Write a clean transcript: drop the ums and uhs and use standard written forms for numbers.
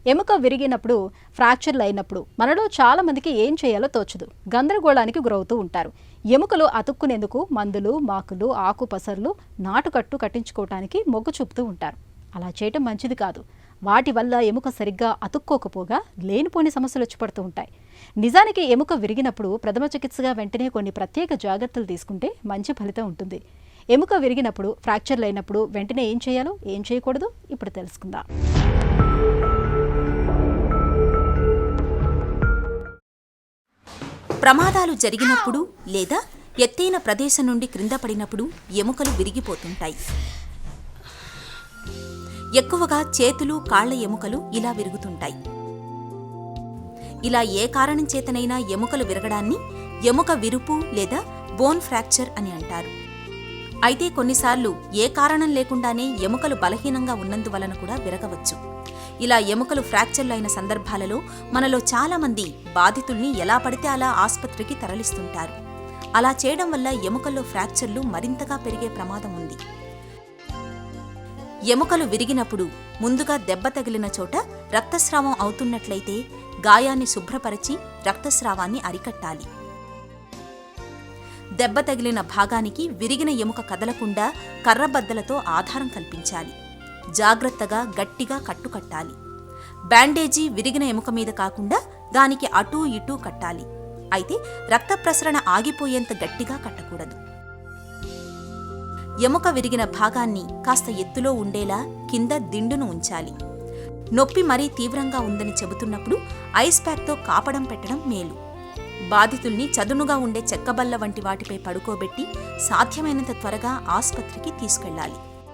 ఎముక విరిగినప్పుడు, ఫ్రాక్చర్లు అయినప్పుడు మనలో చాలా మందికి ఏం చేయాలో తోచదు, గందరగోళానికి గురవుతూ ఉంటారు. ఎముకలు అతుక్కునేందుకు మందులు, మాకులు, ఆకుపసర్లు, నాటుకట్టు కట్టించుకోవటానికి మొగ్గు చూపుతూ ఉంటారు. అలా చేయటం మంచిది కాదు. వాటి వల్ల ఎముక సరిగ్గా అతుక్కోకపోగా లేనిపోని సమస్యలు వచ్చి పడుతూ ఉంటాయి. నిజానికి ఎముక విరిగినప్పుడు ప్రథమ చికిత్సగా వెంటనే కొన్ని ప్రత్యేక జాగ్రత్తలు తీసుకుంటే మంచి ఫలితం ఉంటుంది. ఎముక విరిగినప్పుడు, ఫ్రాక్చర్లు అయినప్పుడు వెంటనే ఏం చేయాలో, ఏం చేయకూడదు ఇప్పుడు తెలుసుకుందాం. ప్రమాదాలు జరిగినప్పుడు లేదా ఎత్తైన ప్రదేశం నుండి క్రింద పడినప్పుడు ఎముకలు విరిగిపోతుంటాయి. ఎక్కువగా చేతులు, కాళ్ల ఎముకలు ఇలా విరుగుతుంటాయి. ఇలా ఏ కారణం చేతనైనా ఎముకలు విరగడాన్ని ఎముక విరుపు లేదా బోన్ ఫ్రాక్చర్ అని అంటారు. అయితే కొన్నిసార్లు ఏ కారణం లేకుండానే ఎముకలు బలహీనంగా ఉన్నందువలన కూడా విరగవచ్చు. ఇలా ఎముకలు ఫ్రాక్చర్లు అయిన సందర్భాలలో మనలో చాలామంది బాధితుల్ని ఎలా పడితే అలా ఆసుపత్రికి తరలిస్తుంటారు. అలా చేయడం వల్ల ఎముకల్లో ఫ్రాక్చర్లు మరింతగా పెరిగే ప్రమాదం ఉంది. ఎముకలు విరిగినప్పుడు ముందుగా దెబ్బ తగిలిన చోట రక్తస్రావం అవుతున్నట్లయితే గాయాన్ని శుభ్రపరిచి రక్తస్రావాన్ని అరికట్టాలి. దెబ్బ తగిలిన భాగానికి విరిగిన ఎముక కదలకుండా కర్రబద్దలతో ఆధారం కల్పించాలి. జాగ్రత్తగా గట్టిగా కట్టుకట్టాలి. బ్యాండేజీ విరిగిన ఎముక మీద కాకుండా దానికి అటూ ఇటూ కట్టాలి. అయితే రక్త ప్రసరణ ఆగిపోయేంత గట్టిగా కట్టకూడదు. ఎముక విరిగిన భాగాన్ని కాస్త ఎత్తులో ఉండేలా కింద దిండును ఉంచాలి. నొప్పి మరీ తీవ్రంగా ఉందని చెబుతున్నప్పుడు ఐస్ ప్యాక్తో కాపడం పెట్టడం మేలు. బాధితుల్ని చదునుగా ఉండే చెక్కబల్ల వంటి వాటిపై పడుకోబెట్టి సాధ్యమైనంత త్వరగా ఆసుపత్రికి తీసుకెళ్లాలి.